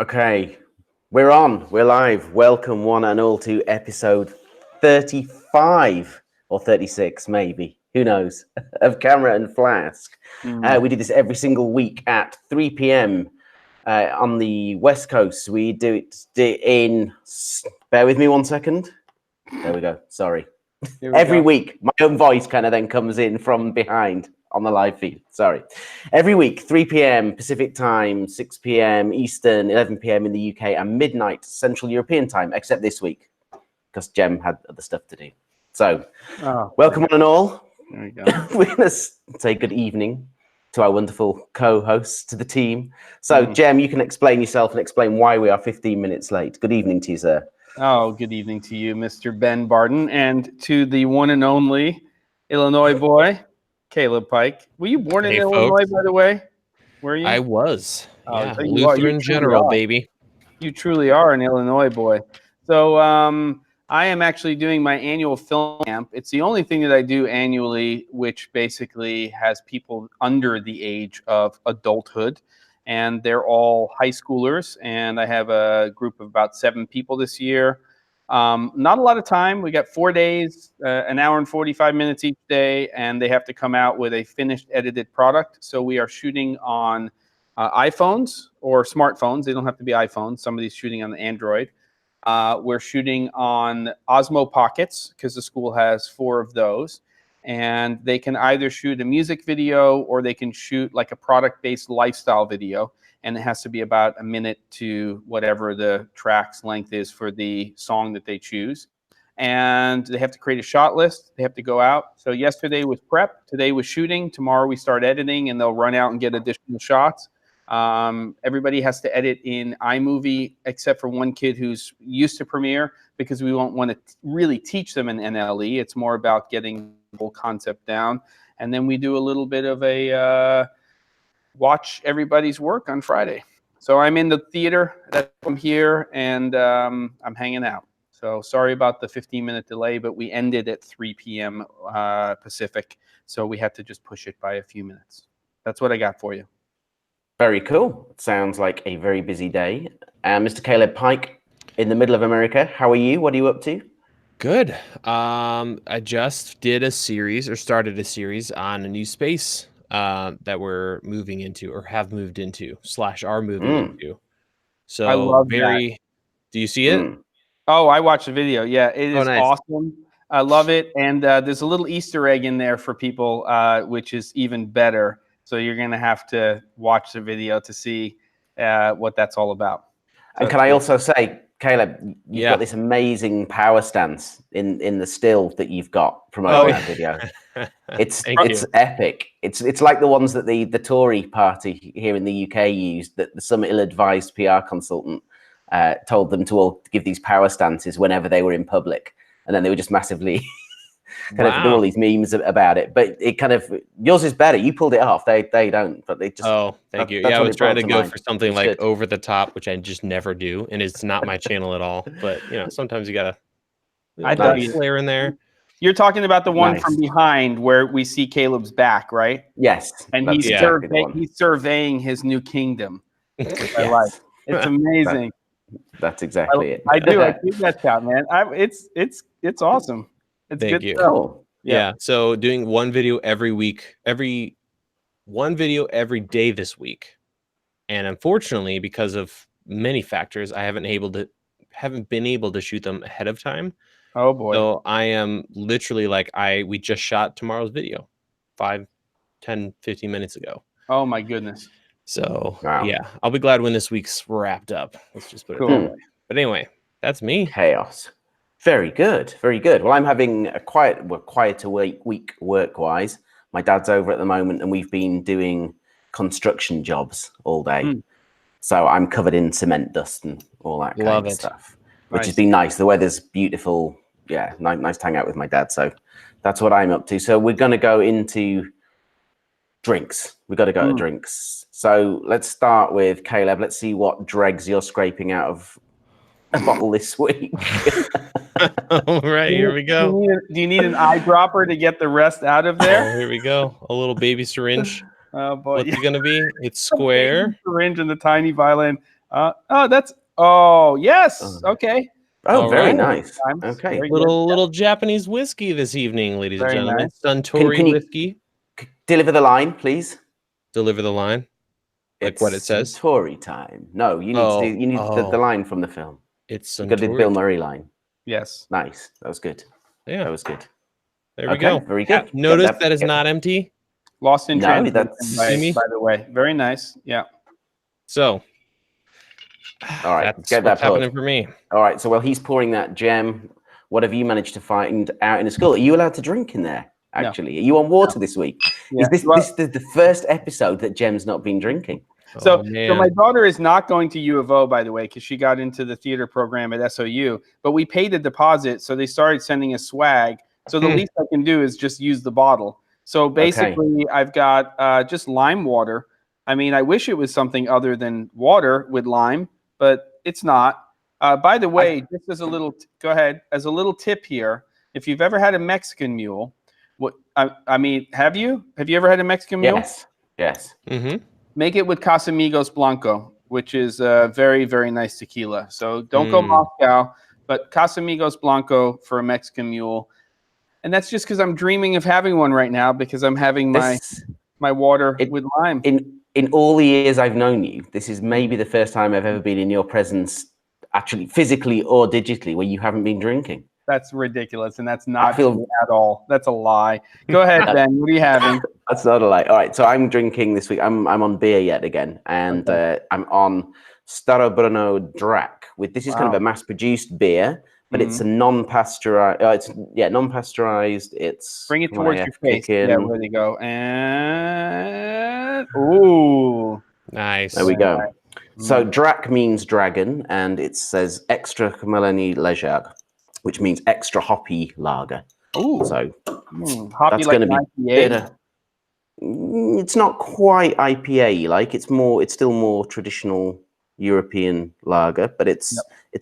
Okay, we're on. We're live. Welcome, one and all, to episode 35 or 36, maybe. Who knows? Of Camera and Flask. We do this every single week at 3 p.m. On the West Coast. We do it in. Bear with me 1 second. There we go. Sorry. Every week, my own voice kind of then comes in from behind on the live feed. Sorry. Every week, 3 p.m. Pacific time, 6 p.m. Eastern, 11 p.m. in the UK, and midnight Central European time, except this week, because Jem had other stuff to do. So, welcome one and all. There we go. We're going to say good evening to our wonderful co-hosts, to the team. So, Jem, you can explain yourself and explain why we are 15 minutes late. Good evening to you, sir. Oh, good evening to you, Mr. Ben Barden, and to the one and only Illinois boy, Caleb Pike. Were you born in Illinois, by the way? Were you? I was. Yeah, so Lutheran General, baby. You truly are an Illinois boy. So I am actually doing my annual film camp. It's the only thing that I do annually, which basically has people under the age of adulthood. And they're all high schoolers, and I have a group of about 7 people this year. Not a lot of time. We got 4 days, an hour and 45 minutes each day, and they have to come out with a finished edited product. So we are shooting on iPhones or smartphones. They don't have to be iPhones. Somebody's shooting on the Android. We're shooting on Osmo Pockets because the school has 4 of those. And they can either shoot a music video or they can shoot like a product-based lifestyle video. And it has to be about a minute to whatever the track's length is for the song that they choose. And they have to create a shot list. They have to go out. So yesterday was prep. Today was shooting. Tomorrow we start editing, and they'll run out and get additional shots. Everybody has to edit in iMovie, except for one kid who's used to Premiere, because we won't want to really teach them in NLE. It's more about getting the whole concept down. And then we do a little bit of a watch everybody's work on Friday. So I'm in the theater. I'm here, and I'm hanging out. So sorry about the 15-minute delay, but we ended at 3 p.m. Pacific. So we had to just push it by a few minutes. That's what I got for you. Very cool. Sounds like a very busy day. Mr. Caleb Pike, in the middle of America. How are you? What are you up to? Good. I just did a series, or started a series, on a new space that we're moving into, or have moved into, / are moving into. So I love that. Do you see it? Oh, I watched the video. Yeah, it is nice. awesome. I love it. And there's a little Easter egg in there for people, which is even better. So you're going to have to watch the video to see what that's all about. And can I also say, Caleb, you've got this amazing power stance in the still that you've got promoting that video. It's epic. It's like the ones that the Tory party here in the UK used, that some ill-advised PR consultant told them to all give these power stances whenever they were in public. And then they were just massively kind of do all these memes about it. But it kind of, yours is better. You pulled it off. They don't, but they just. Oh, thank you. Yeah, I was trying to go for something like over the top, which I just never do. And it's not my channel at all. But, sometimes you got to flare in there. You're talking about the one from behind where we see Caleb's back, right? Yes. And he's surveying his new kingdom. Which I like. It's amazing. That's exactly it. I keep that shot, man. It's awesome. It's Thank good you. stuff. Yeah. So doing one video every week, one video every day this week. And unfortunately, because of many factors, I haven't been able to shoot them ahead of time. Oh boy. So I am literally we just shot tomorrow's video 5, 10, 15 minutes ago. Oh my goodness. So yeah, I'll be glad when this week's wrapped up. Let's just put it that way. But anyway, that's me. Chaos. Very good. Very good. Well, I'm having a quieter week work-wise. My dad's over at the moment, and we've been doing construction jobs all day. So I'm covered in cement dust and all that kind of stuff, which has been nice. The weather's beautiful. Yeah, nice to hang out with my dad. So that's what I'm up to. So we're going to go into drinks. We've got to go to drinks. So let's start with Caleb. Let's see what dregs you're scraping out of a bottle this week. All right, here we go. Do you need an eyedropper to get the rest out of there? Here we go. A little baby syringe. Oh boy. What's it going to be? It's square. Syringe and the tiny violin. Yes. Okay. Oh, All very right. nice. Times. Okay. Very good. Little Japanese whiskey this evening, ladies and Very gentlemen. nice. Suntory Can you- whiskey. Deliver the line, please. Deliver the line, like It's what it says. Suntory time. No, you need to do. You need the line from the film. It's You got to do the Bill Suntory. Murray line. Yes. Nice. That was good. Yeah, That was good. there we Okay, go. very good. Get Notice that- that is get- not empty. Lost in No, translation, that's- by the way. Very nice. Yeah. So, All right, that's get what's that poured. happening for me. All right. So while he's pouring that, Jem, what have you managed to find out in the school? Are you allowed to drink in there? Actually, Are you on water this week? Yeah. Is this the first episode that Jem's not been drinking? So man. my daughter is not going to U of O, by the way, because she got into the theater program at SOU. But we paid a deposit, so they started sending us swag. So the least I can do is just use the bottle. So basically, I've got just lime water. I mean, I wish it was something other than water with lime, but it's not. By the way, just as a little, go ahead, as a little tip here, if you've ever had a Mexican mule, I mean, have you? Have you ever had a Mexican mule? Yes. Yes. Mm-hmm. Make it with Casamigos Blanco, which is a very, very nice tequila. So don't go Moscow, but Casamigos Blanco for a Mexican mule. And that's just because I'm dreaming of having one right now because I'm having my water with lime. In all the years I've known you, this is maybe the first time I've ever been in your presence, actually physically or digitally, where you haven't been drinking. That's ridiculous, and that's not true at all. That's a lie. Go ahead, Ben. What are you having? That's not a lie. All right, so I'm drinking this week. I'm on beer yet again, and I'm on Starobruno Drac. This is kind of a mass-produced beer, but it's a non-pasteurized. Non-pasteurized. It's bring it towards your face. Yeah, there you go. And ooh, nice. There we go. So Drac means dragon, and it says extra Melanie Leger, which means extra hoppy lager. Ooh. So hoppy that's like going to be bitter. It's not quite IPA like. It's still more traditional European lager, but it's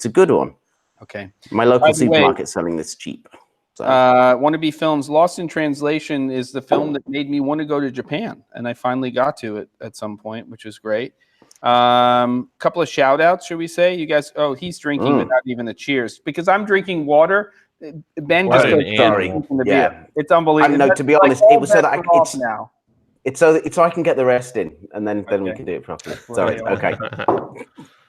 a good one. Okay. My local supermarket's selling this cheap. So. Wannabe Films Lost in Translation is the film that made me want to go to Japan, and I finally got to it at some point, which was great. Couple of shout outs, should we say? You guys, he's drinking without even a cheers because I'm drinking water. Ben just goes, sorry. The beer. It's unbelievable. No, to be honest, it was so that it's so I can get the rest in, and then we can do it properly. Sorry. Okay.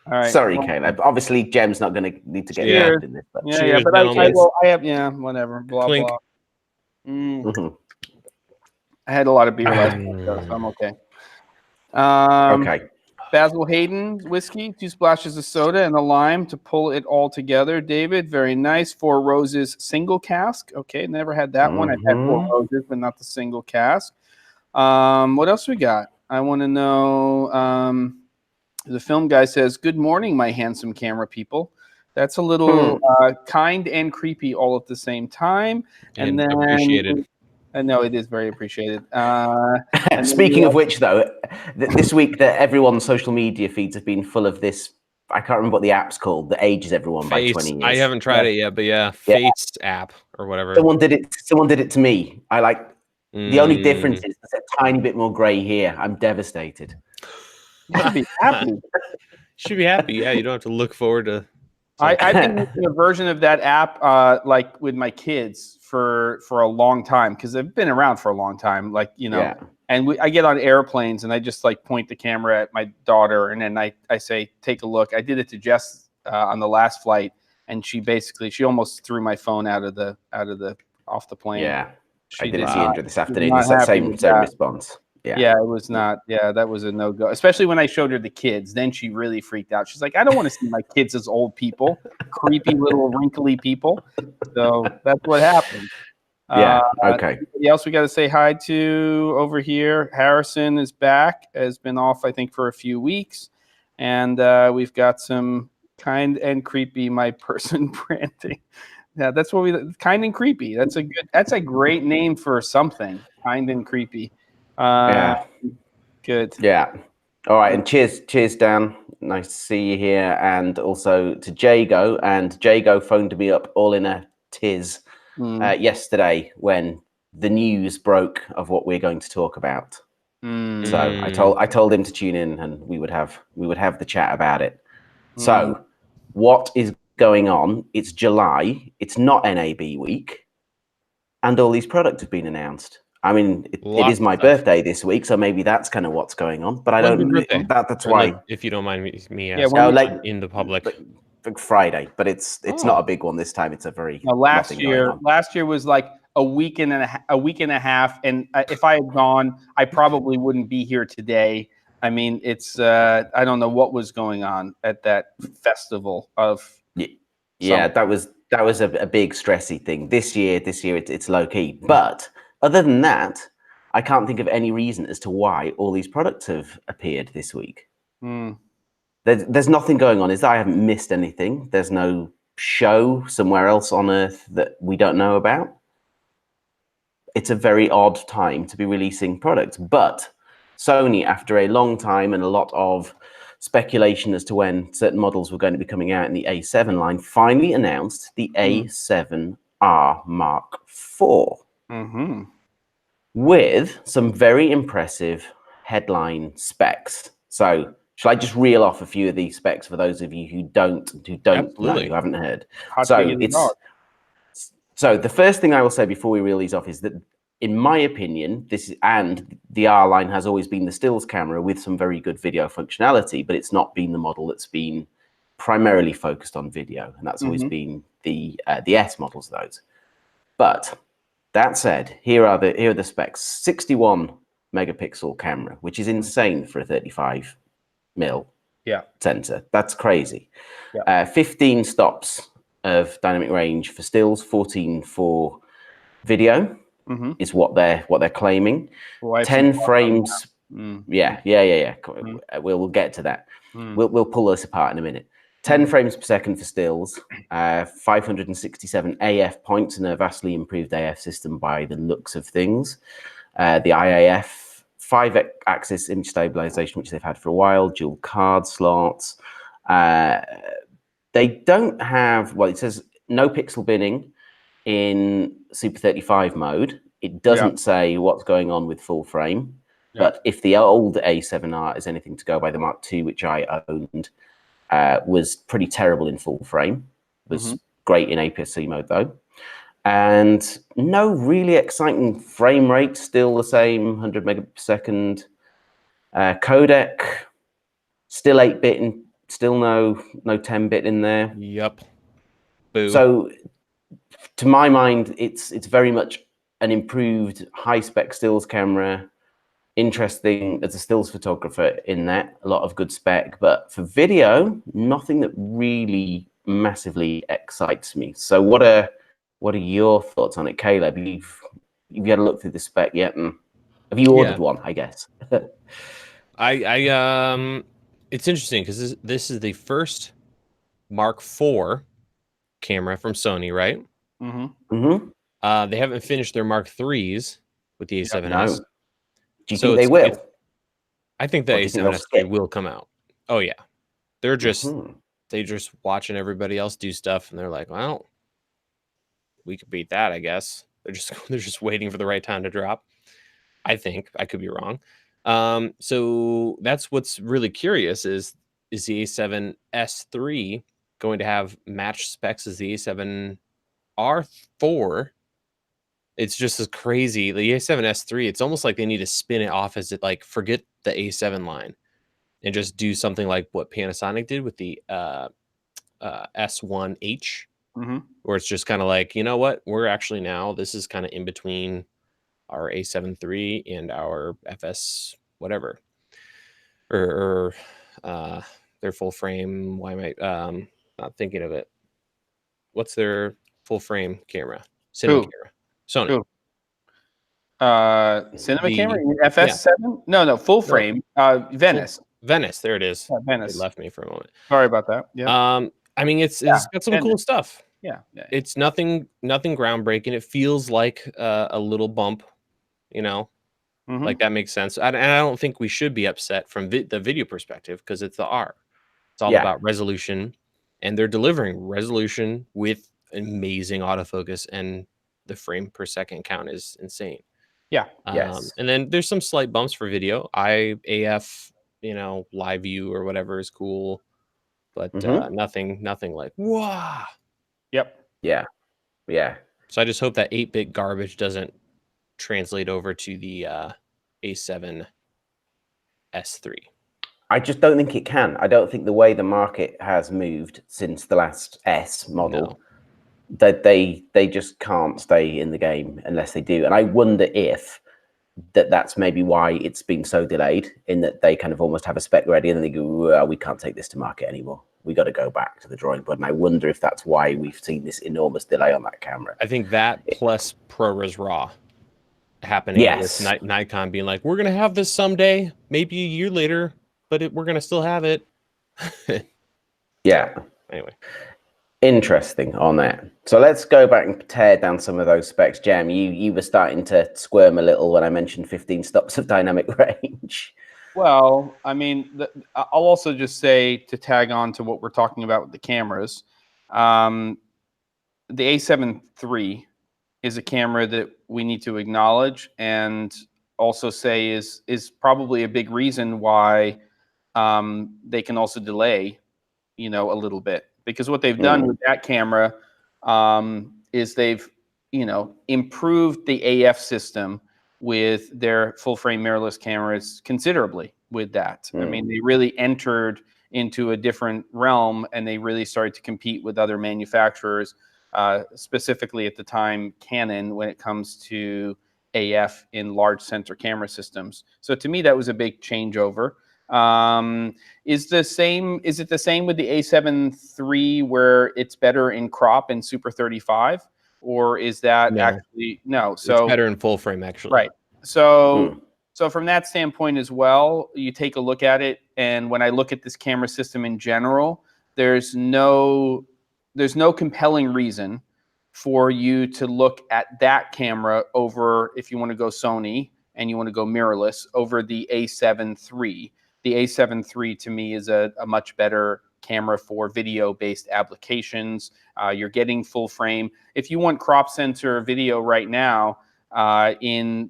All right. Sorry, Caleb. Obviously, Jem's not going to need to get involved in this. But. Cheers, but I have whatever. Blah Clink. blah. I had a lot of beer last night, so I'm okay. Okay. Basil Hayden whiskey, 2 splashes of soda and a lime to pull it all together. David, very nice. 4 Roses single cask. Okay, never had that one. I've had 4 Roses, but not the single cask. What else we got? I want to know. The film guy says, "Good morning, my handsome camera people." That's a little kind and creepy all at the same time. And then appreciated. No, it is very appreciated. Speaking of which, though, this week that everyone's social media feeds have been full of this. I can't remember what the app's called that ages everyone by 20 years. I haven't tried it yet, but Face app or whatever. Someone did it to me. The only difference is there's a tiny bit more gray here. I'm devastated. You should be happy. Should be happy. Yeah, you don't have to look forward to. I've been using a version of that app, like with my kids for a long time because they've been around for a long time. Like and I get on airplanes and I just like point the camera at my daughter and then I say, "Take a look." I did it to Jess on the last flight, and she almost threw my phone off the plane. Yeah, I did it to Indra this afternoon. It's that same response. Yeah, it was not. Yeah, that was a no-go. Especially when I showed her the kids. Then she really freaked out. She's like, "I don't want to see my kids as old people, creepy little wrinkly people." So that's what happened. Yeah. Okay. Anybody else we got to say hi to over here? Harrison is back. Has been off, I think, for a few weeks, and we've got some kind and creepy my person branding. Yeah, that's what kind and creepy. That's a great name for something. Kind and creepy. Good. Yeah. All right. And cheers, Dan. Nice to see you here. And also to Jago. And Jago phoned me up all in a tiz yesterday when the news broke of what we're going to talk about. So I told him to tune in and we would have the chat about it. So what is going on? It's July. It's not NAB week. And all these products have been announced. I mean, it is my birthday this week, so maybe that's kind of what's going on. But I When's don't. your birthday? That's Or, why. like, if you don't mind me Yeah, asking, like in the public. Like Friday, but it's not a big one this time. It's a very last year was like a week and a half, and if I had gone, I probably wouldn't be here today. I mean, it's I don't know what was going on at that festival of. Yeah, that was a big stressy thing. This year it's low key. But other than that, I can't think of any reason as to why all these products have appeared this week. There's nothing going on. Is that I haven't missed anything? There's no show somewhere else on Earth that we don't know about. It's a very odd time to be releasing products. But Sony, after a long time and a lot of speculation as to when certain models were going to be coming out in the A7 line, finally announced the A7R Mark IV with some very impressive headline specs. So shall I just reel off a few of these specs for those of you who don't know, who haven't heard? So the first thing I will say before we reel these off is that, in my opinion, the R line has always been the stills camera with some very good video functionality, but it's not been the model that's been primarily focused on video, and that's always been the S models of those. But that said, here are the specs: 61 megapixel camera, which is insane for a 35 mil sensor. That's crazy. 15 stops of dynamic range for stills, 14 for video. Is what they're claiming. 10 frames. Yeah. We'll get to that. We'll pull this apart in a minute. 10 frames per second for stills, 567 AF points, and a vastly improved AF system by the looks of things. The IAF 5-axis image stabilization, which they've had for a while, dual card slots. They don't have, well, it says no pixel binning in Super 35 mode. It doesn't say what's going on with full frame. But if the old A7R is anything to go by, the Mark II, which I owned, was pretty terrible in full frame. Was great in APS-C mode though. And no really exciting frame rate, still the same 100 megabits per second. Codec, still 8-bit, and still no 10-bit in there. Yep. Boo. So to my mind, it's very much an improved high-spec stills camera. Interesting as a stills photographer in that, a lot of good spec, but for video, nothing that really massively excites me. So what are your thoughts on it, Caleb? You've had a look through the spec yet, and have you ordered one? I guess. It's interesting because this is the first Mark IV camera from Sony, right? They haven't finished their Mark IIIs with the A7S. No. Do you think they will? I think the A7S III will come out. Oh yeah, they're just watching everybody else do stuff, and they're like, well, we could beat that, I guess. They're just waiting for the right time to drop. I think I could be wrong. So that's what's really curious is the A7S III going to have matched specs as the A7R4? It's just as crazy. The A7S III, it's almost like they need to spin it off as it, like, forget the A7 line and just do something like what Panasonic did with the S1H, where it's just kind of like, you know what, we're actually now, this is kind of in between our A7 III and our FS whatever, or their full frame. Why am I not thinking of it? What's their full frame camera? Cinema camera. Sony. Cinema camera? FS7? No, full frame. Venice. Venice, there it is. Yeah, Venice. It left me for a moment. Sorry about that. Yeah. I mean, it's got some cool stuff. Yeah. It's nothing groundbreaking. It feels like a little bump, you know, like that makes sense. And I don't think we should be upset from the video perspective because it's the R. It's all about resolution, and they're delivering resolution with amazing autofocus, and the frame per second count is insane. Yeah. And then there's some slight bumps for video. AF, you know, live view or whatever is cool. but Mhm. nothing like wow. Yep. Yeah. Yeah. So I just hope that 8-bit garbage doesn't translate over to the A7 S3. I just don't think it can. I don't think the way the market has moved since the last S model, that they just can't stay in the game unless they do. And I wonder if that's maybe why it's been so delayed, in that they kind of almost have a spec ready and then they go, well, we can't take this to market anymore. We got to go back to the drawing board. And I wonder if that's why we've seen this enormous delay on that camera. I think that plus ProRes RAW happening with Yes. Nikon being like, we're going to have this someday, maybe a year later, but we're going to still have it. Yeah. So, anyway. Interesting on that. So let's go back and tear down some of those specs. Jem, you were starting to squirm a little when I mentioned 15 stops of dynamic range. Well, I mean, I'll also just say, to tag on to what we're talking about with the cameras, the A7 III is a camera that we need to acknowledge and also say is probably a big reason why they can also delay, a little bit, because what they've done with that camera is they've, improved the AF system with their full frame mirrorless cameras considerably with that. I mean, they really entered into a different realm and they really started to compete with other manufacturers, specifically at the time Canon, when it comes to AF in large sensor camera systems. So to me, that was a big changeover. Is it the same with the A7 III, where it's better in crop and Super 35, or is that actually no? So it's better in full frame, actually. Right. So from that standpoint as well, you take a look at it, and when I look at this camera system in general, there's no compelling reason for you to look at that camera over, if you want to go Sony and you want to go mirrorless, over the A7 III. The A7 III to me is a much better camera for video-based applications. You're getting full frame. If you want crop sensor video right now, in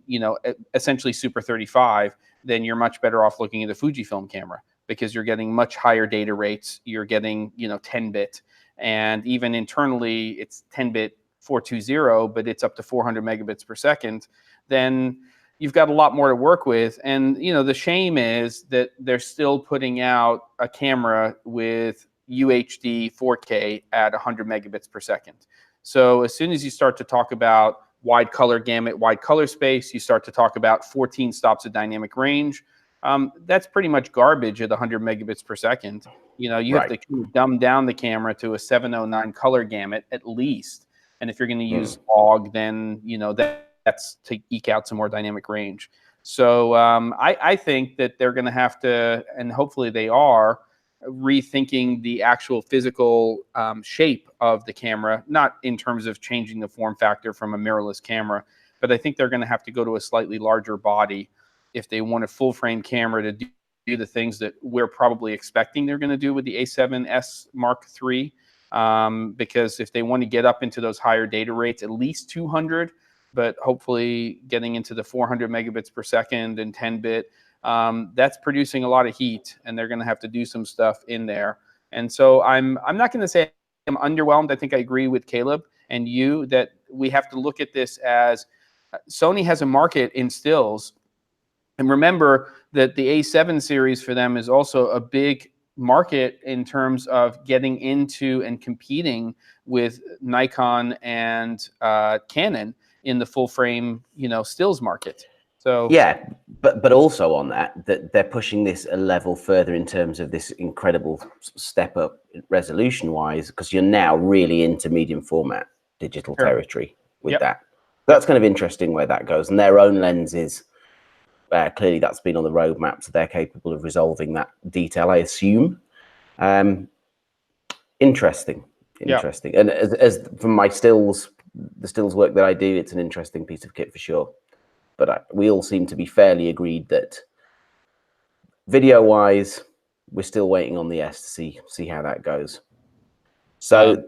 essentially Super 35, then you're much better off looking at a Fujifilm camera, because you're getting much higher data rates. You're getting 10-bit, and even internally it's 10-bit 420, but it's up to 400 megabits per second. Then you've got a lot more to work with. And the shame is that they're still putting out a camera with UHD 4K at 100 megabits per second. So as soon as you start to talk about wide color gamut, wide color space, you start to talk about 14 stops of dynamic range. That's pretty much garbage at 100 megabits per second. You have to dumb down the camera to a 709 color gamut at least. And if you're going to use log, then that's to eke out some more dynamic range. So I think that they're going to have to, and hopefully they are, rethinking the actual physical shape of the camera, not in terms of changing the form factor from a mirrorless camera, but I think they're going to have to go to a slightly larger body if they want a full frame camera to do the things that we're probably expecting they're going to do with the A7S Mark III. Because if they want to get up into those higher data rates, at least 200, but hopefully getting into the 400 megabits per second and 10-bit, that's producing a lot of heat, and they're going to have to do some stuff in there. And so I'm not going to say I'm underwhelmed. I think I agree with Caleb and you that we have to look at this as Sony has a market in stills. And remember that the A7 series for them is also a big market in terms of getting into and competing with Nikon and Canon in the full frame, stills market. So yeah, but also on that they're pushing this a level further in terms of this incredible step up resolution wise, because you're now really into medium format digital territory with that. That's kind of interesting where that goes, and their own lenses. Clearly, that's been on the roadmap, so they're capable of resolving that detail, I assume. Interesting. And as from my the stills work that I do, it's an interesting piece of kit for sure. But we all seem to be fairly agreed that video-wise, we're still waiting on the S to see how that goes. So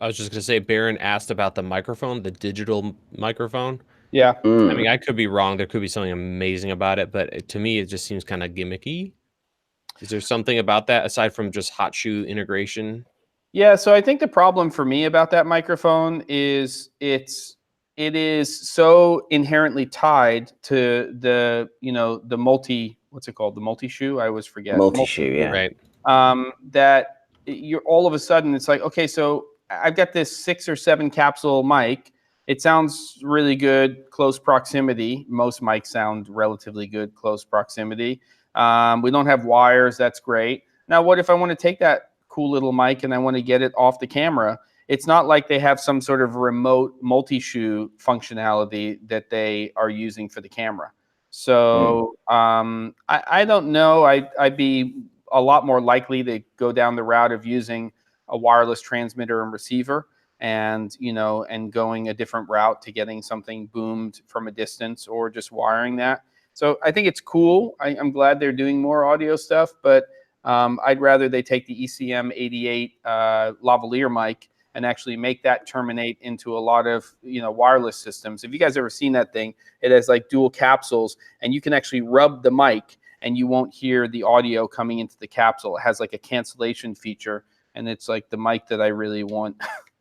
I was just going to say, Baron asked about the microphone, the digital microphone. Yeah. I mean, I could be wrong. There could be something amazing about it, but to me, it just seems kind of gimmicky. Is there something about that aside from just hot shoe integration? Yeah, so I think the problem for me about that microphone is it is so inherently tied to the the what's it called, the multi shoe, I always forget, Multi-shoe, yeah. Right. that you're all of a sudden it's like, okay, so I've got this 6 or 7 capsule mic. It sounds really good close proximity. Most mics sound relatively good close proximity. We don't have wires. That's great. Now, what if I want to take that cool little mic and I want to get it off the camera? It's not like they have some sort of remote multi-shoe functionality that they are using for the camera. So I don't know. I'd be a lot more likely to go down the route of using a wireless transmitter and receiver, and and going a different route to getting something boomed from a distance, or just wiring that. So I think it's cool. I'm glad they're doing more audio stuff, but I'd rather they take the ECM 88 lavalier mic and actually make that terminate into a lot of wireless systems. If you guys ever seen that thing, it has like dual capsules, and you can actually rub the mic and you won't hear the audio coming into the capsule. It has like a cancellation feature, and it's like the mic that I really want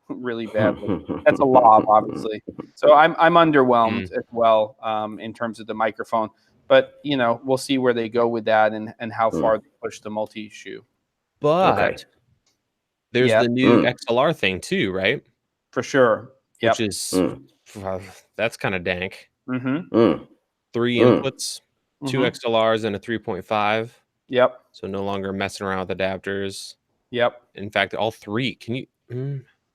really badly. That's a lav, obviously. So I'm underwhelmed as well in terms of the microphone. But we'll see where they go with that, and how far they push the multi-shoe. But there's the new XLR thing too, right? For sure. Yep. Which is that's kind of dank. 3 inputs, 2 XLRs and a 3.5. Yep. So no longer messing around with adapters. Yep. In fact, all 3. Can you?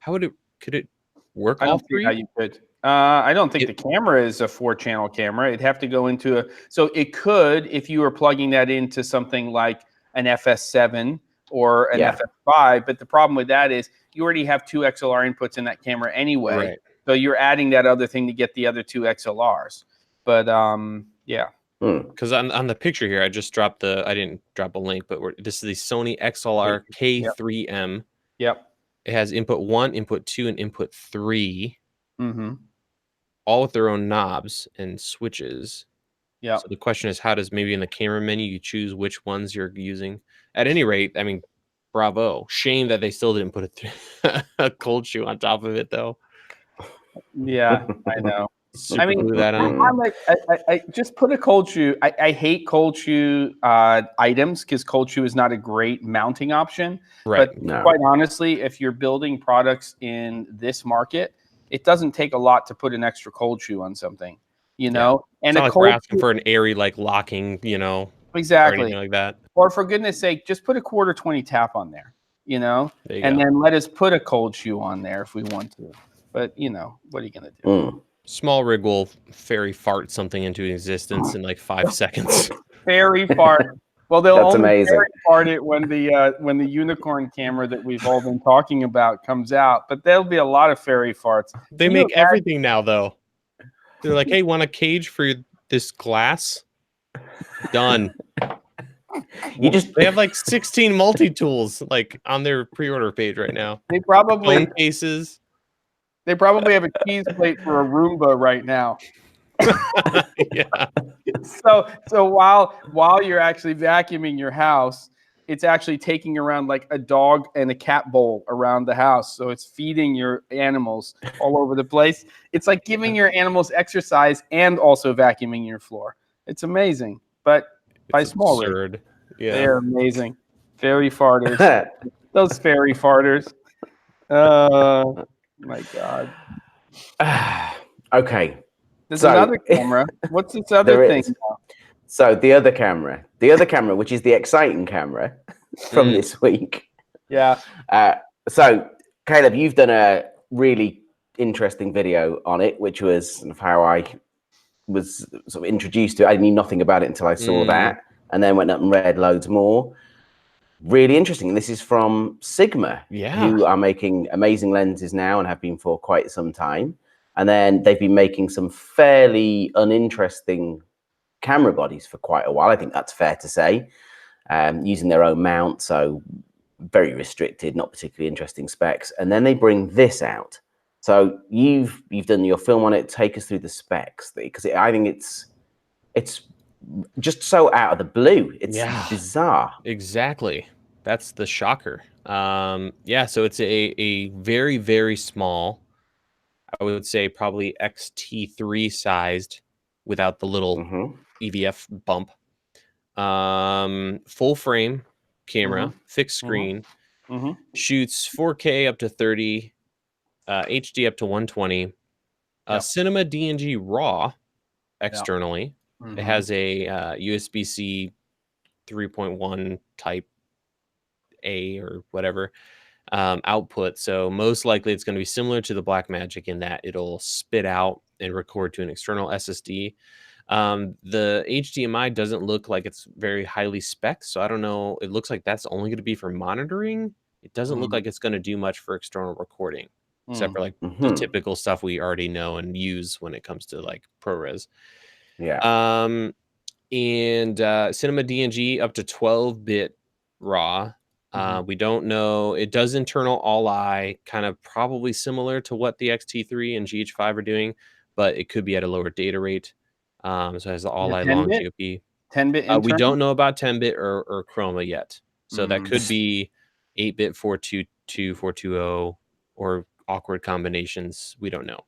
Could it work I all don't 3? see how you could. I don't think the camera is a 4-channel camera. It'd have to go into a. So it could, if you were plugging that into something like an FS7 or an FS5. But the problem with that is you already have 2 XLR inputs in that camera anyway. Right. So you're adding that other thing to get the other 2 XLRs. But yeah. Because on the picture here, I just dropped I didn't drop a link, but this is the Sony XLR K3M. Yep. It has input 1, input 2, and input 3. All with their own knobs and switches. Yeah. So the question is, how does maybe in the camera menu you choose which ones you're using? At any rate, I mean, bravo. Shame that they still didn't put a cold shoe on top of it, though. Yeah, I know. I mean, I just put a cold shoe. I hate cold shoe items because cold shoe is not a great mounting option. Right. But quite honestly, if you're building products in this market, it doesn't take a lot to put an extra cold shoe on something, And it's not like we're asking for an airy, like locking, exactly, or anything like that. Or for goodness sake, just put a 1/4 tap on there, there and then let us put a cold shoe on there if we want to. But what are you gonna do? Small rig will fairy fart something into existence in like 5 seconds. Fairy fart. Well, they'll That's only amazing. fairy fart it when the unicorn camera that we've all been talking about comes out. But there'll be a lot of fairy farts. They make everything now, though. They're like, hey, want a cage for this glass? Done. They have like 16 multi-tools like on their pre-order page right now. They probably phone cases. They probably have a cheese plate for a Roomba right now. Yeah. So while you're actually vacuuming your house, it's actually taking around like a dog and a cat bowl around the house. So it's feeding your animals all over the place. It's like giving your animals exercise and also vacuuming your floor. It's amazing, but by small absurd. Yeah, they're amazing. Fairy farters. Those fairy farters. My God. Okay. There's another camera. What's this other thing? So the other camera, which is the exciting camera from this week. Yeah. So Caleb, you've done a really interesting video on it, which was sort of how I was sort of introduced to it. I knew nothing about it until I saw that, and then went up and read loads more. Really interesting. And this is from Sigma, who are making amazing lenses now and have been for quite some time. And then they've been making some fairly uninteresting camera bodies for quite a while. I think that's fair to say, using their own mount. So very restricted, not particularly interesting specs. And then they bring this out. So you've done your film on it. Take us through the specs, because I think it's just so out of the blue. It's bizarre. Exactly. That's the shocker. Yeah, so it's a very, very small, I would say probably XT3 sized without the little EVF bump. Full frame camera, fixed screen, shoots 4K up to 30, HD up to 120, Cinema DNG RAW externally. It has a USB-C 3.1 type A or whatever output. So most likely it's going to be similar to the Blackmagic in that it'll spit out and record to an external SSD. The HDMI doesn't look like it's very highly spec'd, so I don't know. It looks like that's only going to be for monitoring. It doesn't look like it's going to do much for external recording, except for like the typical stuff we already know and use when it comes to like ProRes. Yeah. And Cinema DNG up to 12-bit RAW. We don't know. It does internal all-eye, kind of probably similar to what the XT3 and GH5 are doing, but it could be at a lower data rate. So it has the all-eye long GOP. 10-bit internal? We don't know about 10-bit or Chroma yet. So that could be 8-bit 422, 420, or awkward combinations. We don't know.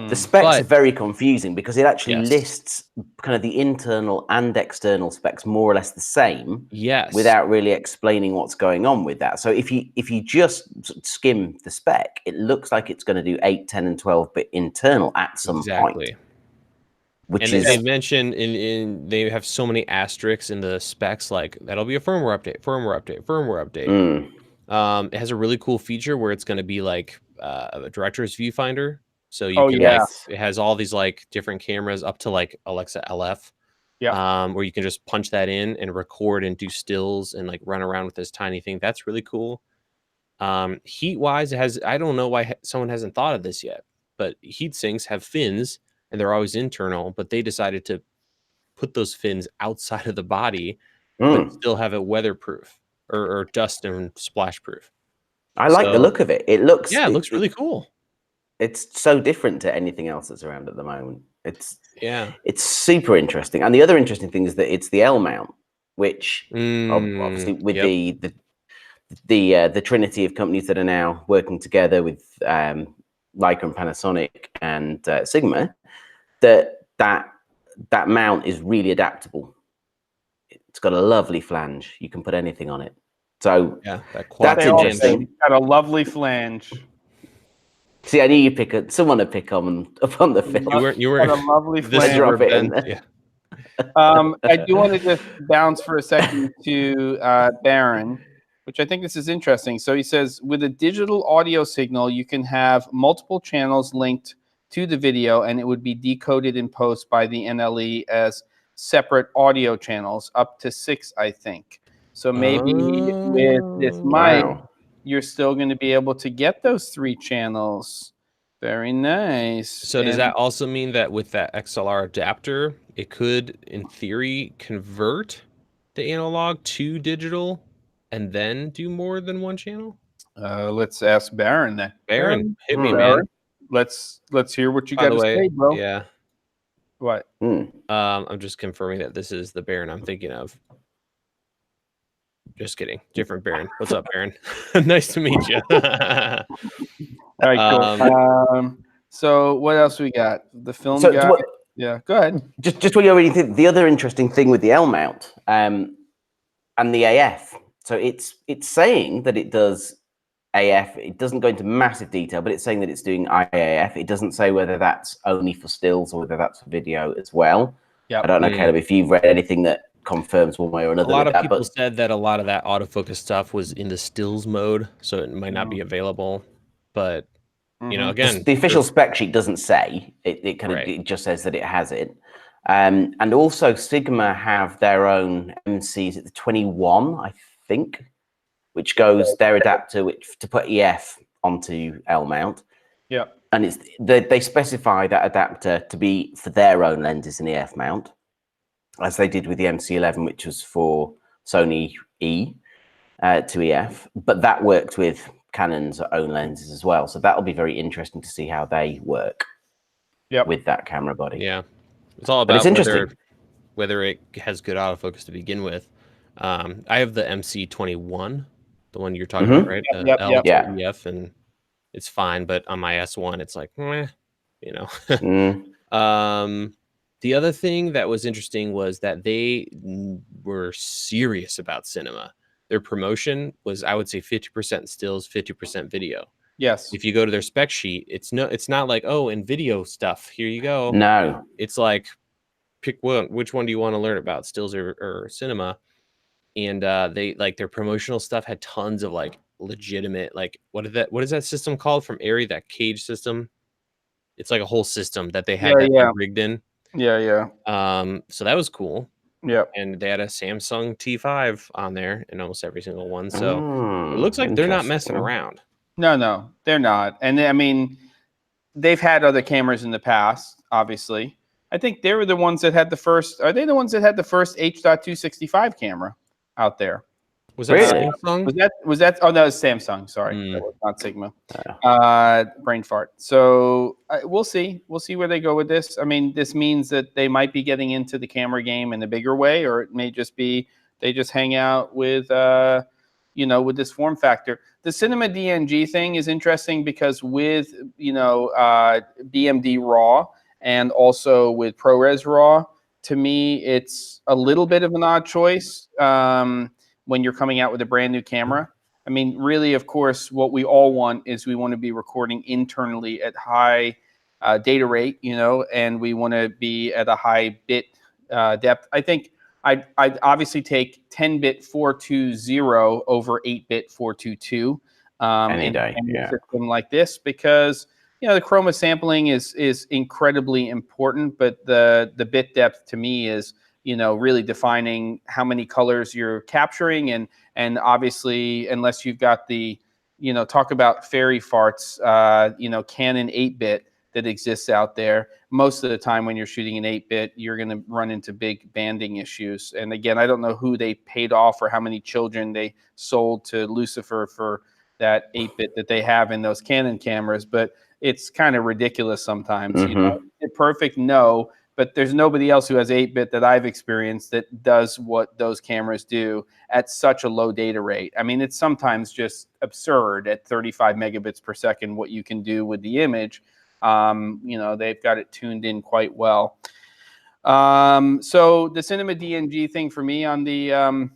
The specs are very confusing because it actually lists kind of the internal and external specs more or less the same, without really explaining what's going on with that. So if you just skim the spec, it looks like it's going to do 8, 10, and 12-bit internal at some point. Which and they mentioned they have so many asterisks in the specs, like that'll be a firmware update, firmware update, firmware update. It has a really cool feature where it's going to be like a director's viewfinder. So you can like, it has all these like different cameras up to like Alexa LF, where you can just punch that in and record and do stills and like run around with this tiny thing. That's really cool. Heat wise, it has, I don't know why someone hasn't thought of this yet, but heat sinks have fins and they're always internal, but they decided to put those fins outside of the body, but still have it weatherproof or dust and splash proof. I like the look of it. It looks, it looks really cool. It's so different to anything else that's around at the moment. It's super interesting. And the other interesting thing is that it's the L mount, which obviously with the trinity of companies that are now working together with Leica and Panasonic and Sigma, that mount is really adaptable. It's got a lovely flange. You can put anything on it. So that's interesting. It's got a lovely flange. See, I knew you pick someone to pick on upon the film. You were a lovely flange. I do want to just bounce for a second to Baron, which I think this is interesting. So he says, with a digital audio signal, you can have multiple channels linked to the video, and it would be decoded in post by the NLE as separate audio channels, up to 6, I think. So maybe with this mic, you're still going to be able to get those 3 channels. Very nice. So does that also mean that with that XLR adapter, it could, in theory, convert the analog to digital and then do more than 1 channel? Let's ask Baron then. Baron, hit me, man. Let's hear what you got to say, bro. Yeah. What? I'm just confirming that this is the Baron I'm thinking of. Just kidding. Different Baron. What's up, Baron? Nice to meet you. All right, cool. So what else we got? The film guy. Yeah, go ahead. Just what you already think. The other interesting thing with the L mount and the AF. So it's saying that it does AF. It doesn't go into massive detail, but it's saying that it's doing IAF. It doesn't say whether that's only for stills or whether that's for video as well. Yeah. I don't know, Caleb, if you've read anything that confirms one way or another. A lot of people said that a lot of that autofocus stuff was in the stills mode, so it might not be available. But you know, again, the official spec sheet doesn't say it. It just says that it has it. And also Sigma have their own MCs at the 21, I think, which goes their adapter to put EF onto L mount. Yeah, and it's they specify that adapter to be for their own lenses in EF mount, as they did with the MC11, which was for Sony E to EF, but that worked with Canon's own lenses as well. So that'll be very interesting to see how they work with that camera body. Yeah, it's all about whether it has good autofocus to begin with. I have the MC21, the one you're talking about, right? The L Yep. to EF, and it's fine. But on my S1, it's like, meh, you know. The other thing that was interesting was that they were serious about cinema. Their promotion was, I would say, 50% stills, 50% video. Yes. If you go to their spec sheet, it's not like, oh, and video stuff, here you go. No. It's like, pick one. Which one do you want to learn about, stills or cinema? And they, like, their promotional stuff had tons of like legitimate, like, what is that system called from Arri, that cage system? It's like a whole system that they had that they rigged in. Yeah. So that was cool. Yep. And they had a Samsung T5 on there in almost every single one. So it looks like they're not messing around. No, they're not. And I mean, they've had other cameras in the past, obviously. I think they were the ones that had the first. Are they the ones that had the first H.265 camera out there? Was that Really? Samsung? Was that? Oh, that was Samsung. Sorry, that was not Sigma. Brain fart. So we'll see. We'll see where they go with this. I mean, this means that they might be getting into the camera game in a bigger way, or it may just be they just hang out with, with this form factor. The Cinema DNG thing is interesting because with BMD RAW and also with ProRes RAW, to me, it's a little bit of an odd choice. When you're coming out with a brand new camera. I mean, really, of course, what we all want is we want to be recording internally at high data rate, and we want to be at a high bit depth. I think I'd obviously take 10-bit 420 over 8-bit 422 Any day, in a system like this, because the chroma sampling is incredibly important, but the bit depth to me is really defining how many colors you're capturing. And obviously, unless you've got the, talk about fairy farts, Canon 8-bit that exists out there, most of the time when you're shooting an 8-bit, you're going to run into big banding issues. And again, I don't know who they paid off or how many children they sold to Lucifer for that 8-bit that they have in those Canon cameras, but it's kind of ridiculous sometimes. Perfect, no. But there's nobody else who has 8-bit that I've experienced that does what those cameras do at such a low data rate. I mean, it's sometimes just absurd at 35 megabits per second what you can do with the image. They've got it tuned in quite well. So the Cinema DNG thing for me on the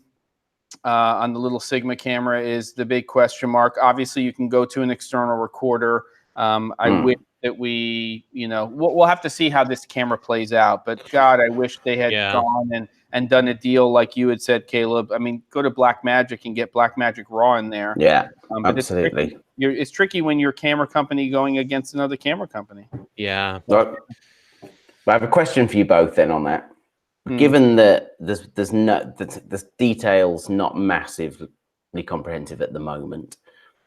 little Sigma camera is the big question mark. Obviously, you can go to an external recorder. I wish that we'll have to see how this camera plays out. But God, I wish they had gone and done a deal like you had said, Caleb. I mean, go to Blackmagic and get Blackmagic RAW in there. Yeah, but absolutely. It's tricky when you're a camera company going against another camera company. Yeah. But I have a question for you both then on that. Given that there's no the details not massively comprehensive at the moment,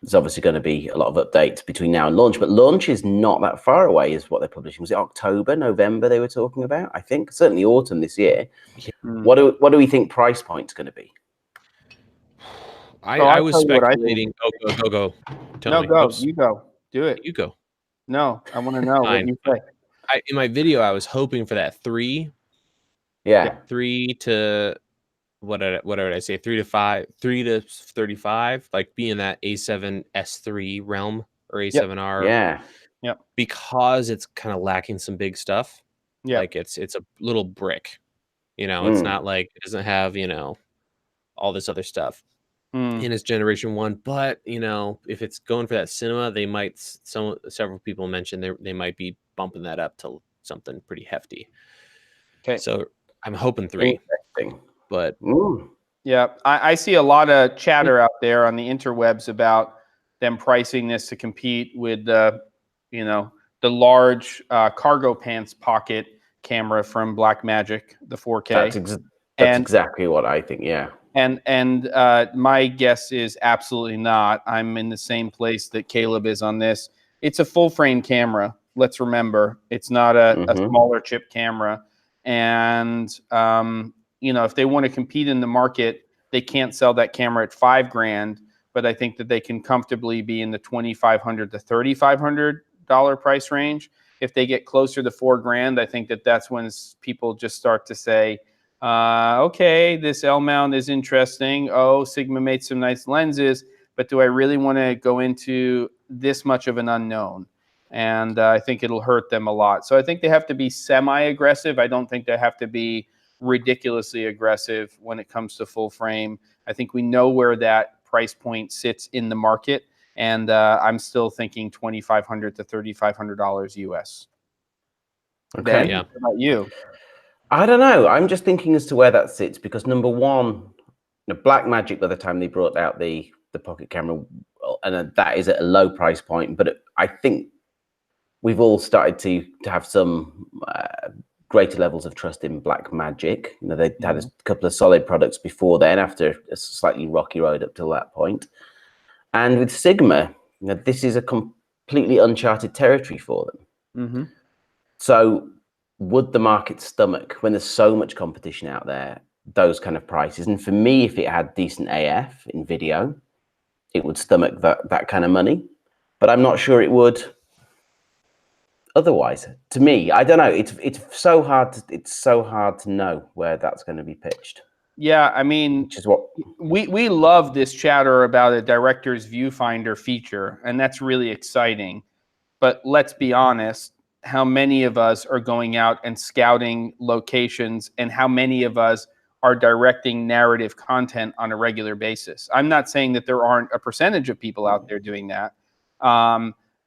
there's obviously going to be a lot of updates between now and launch, but launch is not that far away, is what they're publishing. Was it October, November they were talking about? I think certainly autumn this year. What do we think price point's going to be? I was speculating. Go. No, go. Oops. You go. Do it. You go. No, I want to know what you say. In my video, I was hoping for that 3. Yeah. 3 to what would I say? 3 to 5, 3 to 35, like being that A7 S3 realm or A7R. Yeah. Yep. Because it's kind of lacking some big stuff. Yeah. Like it's a little brick. It's not like it doesn't have, all this other stuff in its generation 1. But if it's going for that cinema, they might. Several people mentioned they might be bumping that up to something pretty hefty. Okay. So I'm hoping 3. But yeah, I see a lot of chatter out there on the interwebs about them pricing this to compete with the large cargo pants pocket camera from Blackmagic, the 4K. That's exactly what I think. Yeah. And my guess is absolutely not. I'm in the same place that Caleb is on this. It's a full frame camera. Let's remember, it's not a smaller chip camera. And if they want to compete in the market, they can't sell that camera at $5,000. But I think that they can comfortably be in the $2,500 to $3,500 price range. If they get closer to $4,000, I think that's when people just start to say, Okay, this L mount is interesting. Oh, Sigma made some nice lenses, but do I really want to go into this much of an unknown? And I think it'll hurt them a lot. So I think they have to be semi-aggressive. I don't think they have to be ridiculously aggressive when it comes to full frame. I think we know where that price point sits in the market, and I'm still thinking $2,500 to $3,500 US. Okay. Ben, Yeah. what about you? I don't know. I'm just thinking as to where that sits because number one, Blackmagic by the time they brought out the pocket camera, and that is at a low price point. But I think we've all started to have some greater levels of trust in Blackmagic. They had a couple of solid products before then, after a slightly rocky road up till that point. And with Sigma, this is a completely uncharted territory for them. So would the market stomach, when there's so much competition out there, those kind of prices? And for me, if it had decent AF in video, it would stomach that kind of money. But I'm not sure it would otherwise. To me, I don't know. It's so hard to know where that's going to be pitched. Yeah, I mean, Which is what we love this chatter about a director's viewfinder feature, and that's really exciting. But let's be honest, how many of us are going out and scouting locations, and how many of us are directing narrative content on a regular basis? I'm not saying that there aren't a percentage of people out there doing that.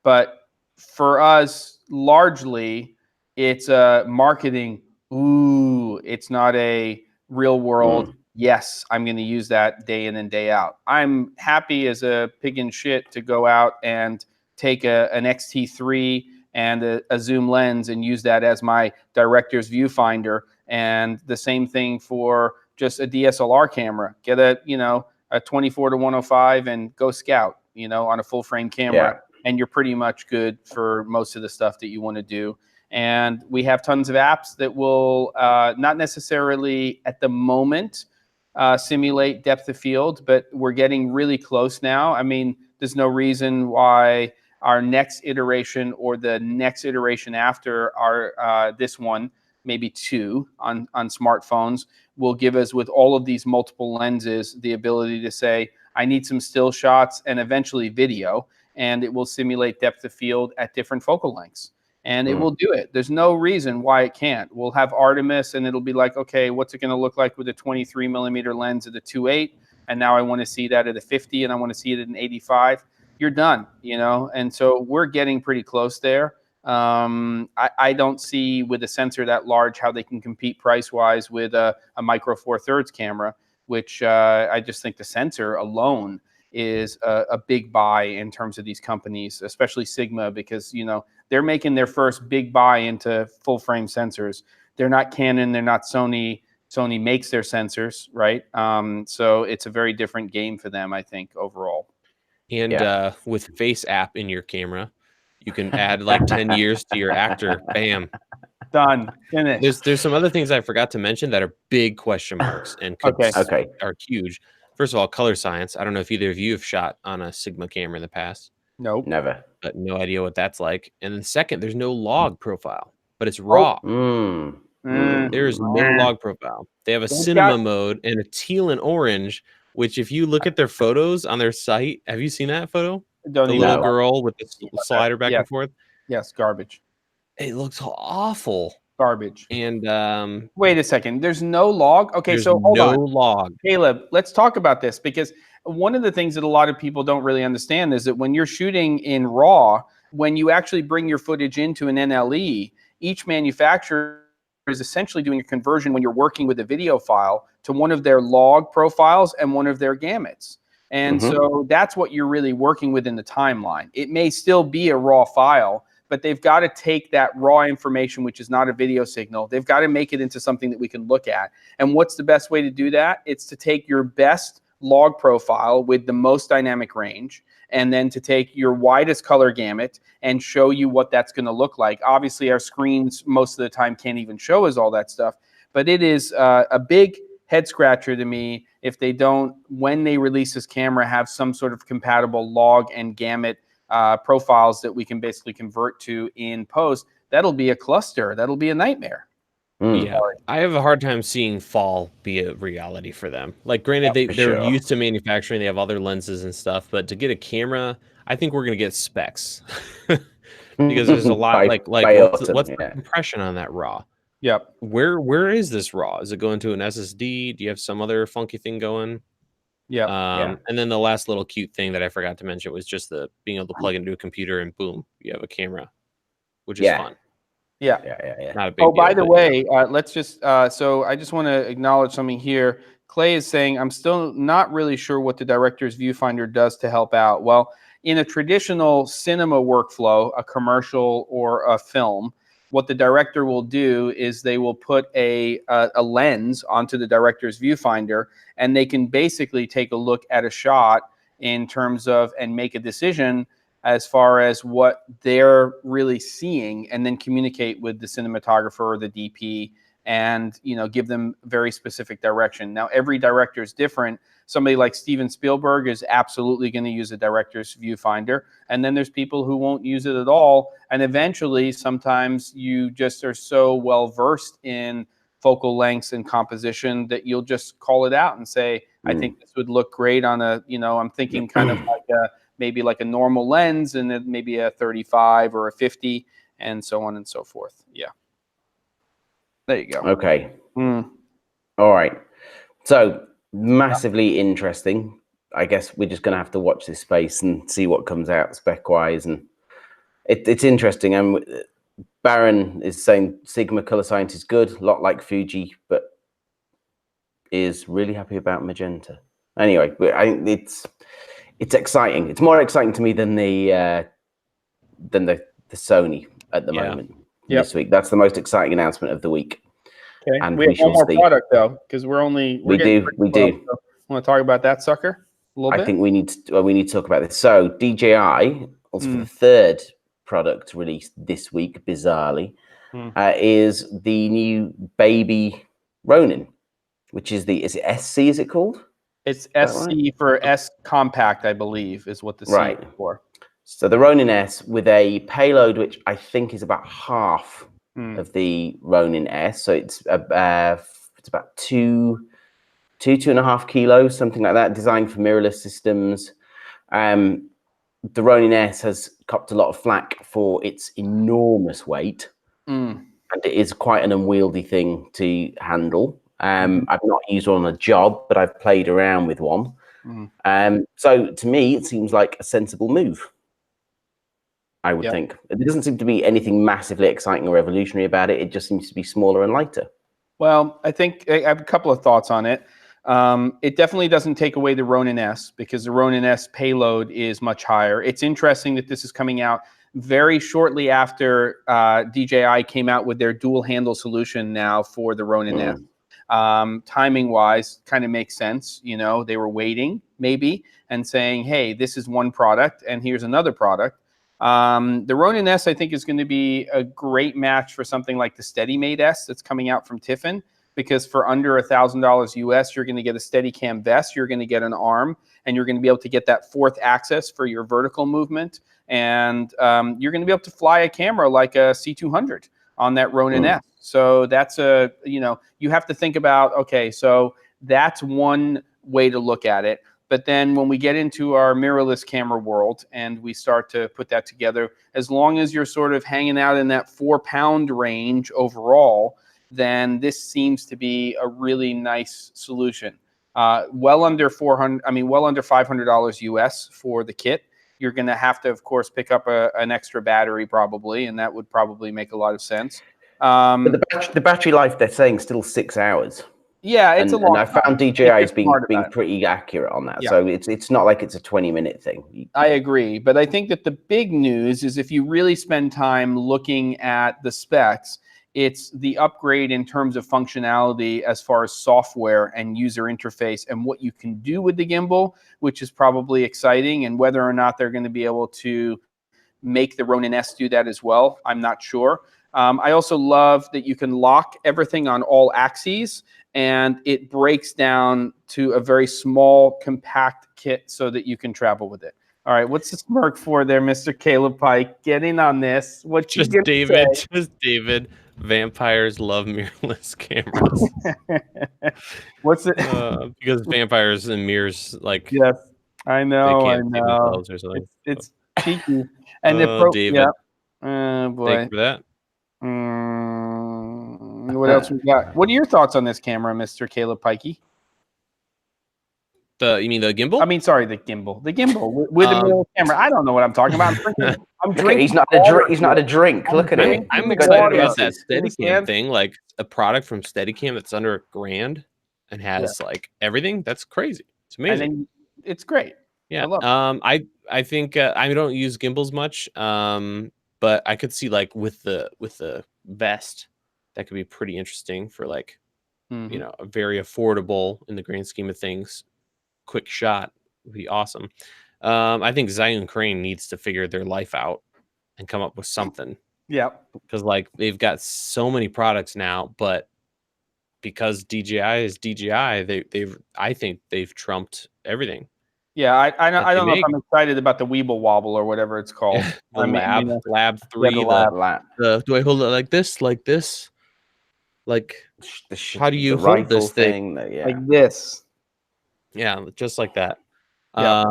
But for us, largely, it's a marketing. Ooh, it's not a real world. Yes, I'm going to use that day in and day out. I'm happy as a pig in shit to go out and take an X-T3 and a zoom lens and use that as my director's viewfinder. And the same thing for just a DSLR camera. Get a 24 to 105 and go scout, on a full frame camera. Yeah. And you're pretty much good for most of the stuff that you want to do. And we have tons of apps that will not necessarily at the moment simulate depth of field, but we're getting really close now. I mean, there's no reason why our next iteration or the next iteration after our this one, maybe two on smartphones, will give us, with all of these multiple lenses, the ability to say, I need some still shots and eventually video, and it will simulate depth of field at different focal lengths. And it will do it. There's no reason why it can't. We'll have Artemis, and it'll be like, okay, what's it going to look like with a 23 millimeter lens at a 2.8? And now I want to see that at a 50, and I want to see it at an 85. You're done, And so we're getting pretty close there. I don't see with a sensor that large how they can compete price-wise with a Micro Four Thirds camera, which I just think the sensor alone is a big buy in terms of these companies, especially Sigma, because they're making their first big buy into full frame sensors. They're not Canon, they're not Sony. Sony makes their sensors, right? So it's a very different game for them, I think, overall. And with Face app in your camera, you can add like 10 years to your actor. Bam. Done. Finished. There's some other things I forgot to mention that are big question marks and are huge. First of all, color science. I don't know if either of you have shot on a Sigma camera in the past. Nope. Never. But no idea what that's like. And then second, there's no log profile, but it's raw. There's no log profile. They have a cinema mode and a teal and orange, which if you look at their photos on their site, have you seen that photo? Don't the little girl with the slider back and forth? Yes, garbage. It looks awful. Garbage. And wait a second. There's no log? Okay, so hold on. No log. Caleb, let's talk about this, because one of the things that a lot of people don't really understand is that when you're shooting in RAW, when you actually bring your footage into an NLE, each manufacturer is essentially doing a conversion when you're working with a video file to one of their log profiles and one of their gamuts. And so that's what you're really working with in the timeline. It may still be a raw file, but they've got to take that raw information, which is not a video signal. They've got to make it into something that we can look at. And what's the best way to do that? It's to take your best log profile with the most dynamic range, and then to take your widest color gamut and show you what that's going to look like. Obviously, our screens most of the time can't even show us all that stuff, but it is a big head scratcher to me if they don't, when they release this camera, have some sort of compatible log and gamut profiles that we can basically convert to in post. That'll be a cluster. That'll be a nightmare. Yeah, I have a hard time seeing fall be a reality for them. Like, granted, they're used to manufacturing, they have other lenses and stuff, but to get a camera, I think we're gonna get specs because there's a lot by what's autumn, the compression on that RAW? Yep. Where is this RAW? Is it going to an SSD? Do you have some other funky thing going? Yep. And then the last little cute thing that I forgot to mention was just the being able to plug into a computer and boom, you have a camera, which is fun. Yeah. Not a big deal, by the way, let's just so I just want to acknowledge something here. Clay is saying, I'm still not really sure what the director's viewfinder does to help out. Well, in a traditional cinema workflow, a commercial or a film, what the director will do is they will put a lens onto the director's viewfinder, and they can basically take a look at a shot in terms of and make a decision as far as what they're really seeing, and then communicate with the cinematographer or the DP and, you know, give them very specific direction. Now, every director is different. Somebody like Steven Spielberg is absolutely going to use a director's viewfinder. And then there's people who won't use it at all. And eventually, sometimes you just are so well versed in focal lengths and composition that you'll just call it out and say, I think this would look great on a, you know, I'm thinking kind of like a, maybe like a normal lens, and then maybe a 35 or a 50, and so on and so forth. Yeah. There you go. Okay. All right. So massively interesting. I guess we're just going to have to watch this space and see what comes out spec-wise. And it's interesting. And Baron is saying Sigma color science is good, a lot like Fuji, but is really happy about magenta. Anyway, I think it's exciting. It's more exciting to me than the Sony at the moment. This week. That's the most exciting announcement of the week. Okay. And we have one more product though, because we do. So want to talk about that sucker a little bit? I think we need to talk about this. So DJI, also for the third product released this week, bizarrely, is the new baby Ronin, which is is it SC? Is it called? It's SC for S Compact, I believe, is what the C is for. So the Ronin S with a payload which I think is about half of the Ronin S. So it's about 2.5 kilos, something like that, designed for mirrorless systems. The Ronin S has copped a lot of flack for its enormous weight, and it is quite an unwieldy thing to handle. I've not used one on a job, but I've played around with one. So to me, it seems like a sensible move, I would think. There doesn't seem to be anything massively exciting or revolutionary about it. It just seems to be smaller and lighter. Well, I think I have a couple of thoughts on it. It definitely doesn't take away the Ronin S, because the Ronin S payload is much higher. It's interesting that this is coming out very shortly after DJI came out with their dual handle solution now for the Ronin S. Timing wise, kind of makes sense. You know, they were waiting maybe and saying, hey, this is one product and here's another product. The Ronin S, I think, is going to be a great match for something like the SteadyMate S that's coming out from Tiffin, because for under $1,000 US, you're going to get a Steadicam vest, you're going to get an arm, and you're going to be able to get that fourth axis for your vertical movement, and you're going to be able to fly a camera like a C200 on that Ronin S. So that's you have to think about, okay, so that's one way to look at it. But then when we get into our mirrorless camera world and we start to put that together, as long as you're sort of hanging out in that 4-pound range overall, then this seems to be a really nice solution. Well under $500 US for the kit. You're going to have to, of course, pick up an extra battery probably, and that would probably make a lot of sense. But the battery life, they're saying, still 6 hours. Yeah, it's a long time. And I found DJI as being pretty accurate on that. Yeah. So it's not like it's a 20-minute thing. I agree. But I think that the big news is, if you really spend time looking at the specs, it's the upgrade in terms of functionality as far as software and user interface and what you can do with the gimbal, which is probably exciting. And whether or not they're going to be able to make the Ronin S do that as well, I'm not sure. I also love that you can lock everything on all axes, and it breaks down to a very small, compact kit so that you can travel with it. All right, what's the smirk for there, Mr. Caleb Pike? Get in on this. What you Just David. Vampires love mirrorless cameras. What's it? Because vampires and mirrors, like, Yes, I they know. I can't see know. themselves or something. It's cheeky. And David, yeah. Oh thank boy. you for that. What else we got? What are your thoughts on this camera, Mr. Caleb Pikey? You mean the gimbal? I mean, sorry, the gimbal. The gimbal with the mirror camera. I don't know what I'm talking about. I'm drinking. He's not a drink. Look at him. I'm excited water. about that You Steadicam understand? thing, like a product from Steadicam that's under $1,000 and has like everything. That's crazy. It's And amazing. then it's great. Yeah. I love it. I think I don't use gimbals much. But I could see like with the vest, that could be pretty interesting for like, you know, a very affordable in the grand scheme of things. Quick shot would be awesome. I think Zion Crane needs to figure their life out and come up with something. Yeah. Because like they've got so many products now, but because DJI is DJI, I think they've trumped everything. Yeah, I don't know if make. I'm excited about the Weeble Wobble or whatever it's called. The Lab 3, the Lab. do I hold it like this? Like how do you hold this thing? Like this? Yeah, just like that. Yeah.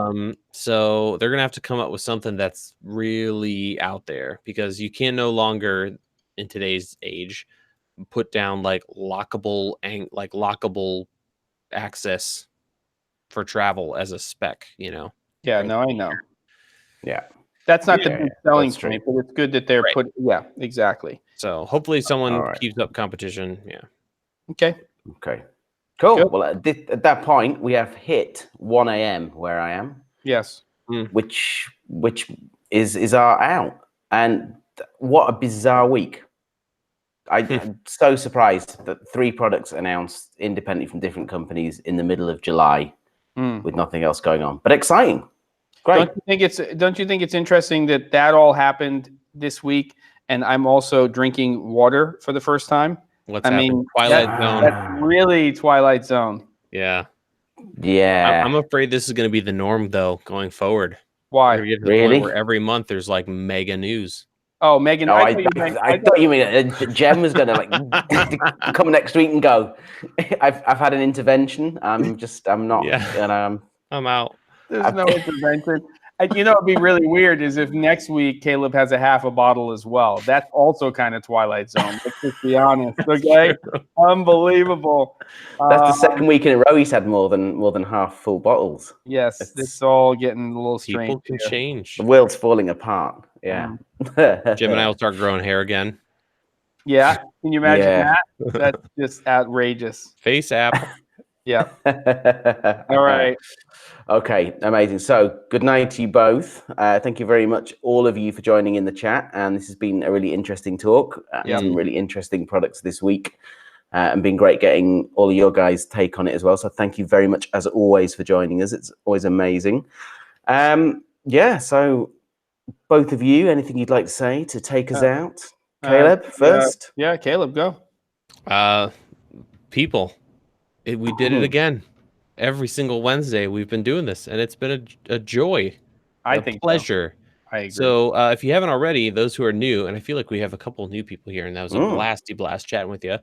So they're gonna have to come up with something that's really out there, because you can no longer in today's age put down like lockable access for travel as a spec, you know. Yeah, no, I know. Yeah. That's not the big selling that's true. point, but it's good that they're yeah, exactly. So hopefully someone keeps up competition. Yeah. Okay. Cool. Good. Well, at that point, we have hit 1 a.m. where I am. Yes. Which is our out. And what a bizarre week. I'm so surprised that 3 products announced independently from different companies in the middle of July with nothing else going on. But exciting. Great. Don't you think it's interesting that all happened this week, and I'm also drinking water for the first time? What's happening? Twilight Zone. That's really Twilight Zone. Yeah. Yeah. I'm afraid this is going to be the norm, though, going forward. Why? Really? Where every month there's like mega news. Oh, Megan. No, I thought you mean Jem was going to like come next week and go, I've had an intervention. I'm not. Yeah. And I'm out. There's no intervention. You know, it'd be really weird is if next week Caleb has a half a bottle as well. That's also kind of Twilight Zone. Let's just be honest, okay? Unbelievable. That's the second week in a row he's had more than half full bottles. Yes, it's all getting a little strange. People can change. The world's falling apart. Yeah. Jim and I will start growing hair again. Yeah. Can you imagine that? That's just outrageous. Face app. Yeah. All right. Okay, amazing. So good night to you both. Thank you very much, all of you, for joining in the chat. And this has been a really interesting talk. Some really interesting products this week. And been great getting all of your guys' take on it as well. So thank you very much, as always, for joining us. It's always amazing. So both of you, anything you'd like to say to take us out? Caleb, first. Yeah, Caleb, go. People, we did it again. Every single Wednesday we've been doing this, and it's been a joy, a pleasure. So. I agree. So if you haven't already, those who are new, and I feel like we have a couple of new people here, and that was a blast chatting with you.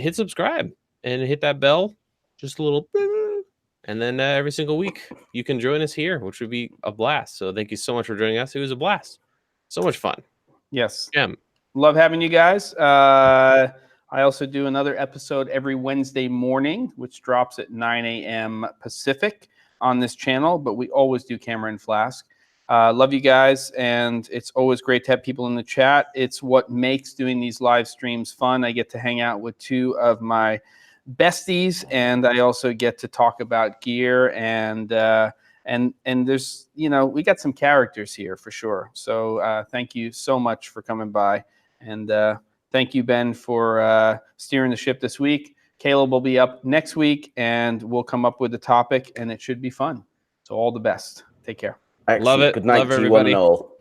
Hit subscribe and hit that bell, just a little, and then every single week you can join us here, which would be a blast. So thank you so much for joining us. It was a blast, so much fun. Yes, Jem. Love having you guys. I also do another episode every Wednesday morning, which drops at 9 a.m. Pacific on this channel, but we always do Camera and Flask. Love you guys, and it's always great to have people in the chat. It's what makes doing these live streams fun. I get to hang out with 2 of my besties, and I also get to talk about gear, and there's, you know, we got some characters here for sure. So thank you so much for coming by, and thank you, Ben, for steering the ship this week. Caleb will be up next week, and we'll come up with a topic, and it should be fun. So all the best. Take care. Excellent. Love it. Good night Love to you one everybody. and all.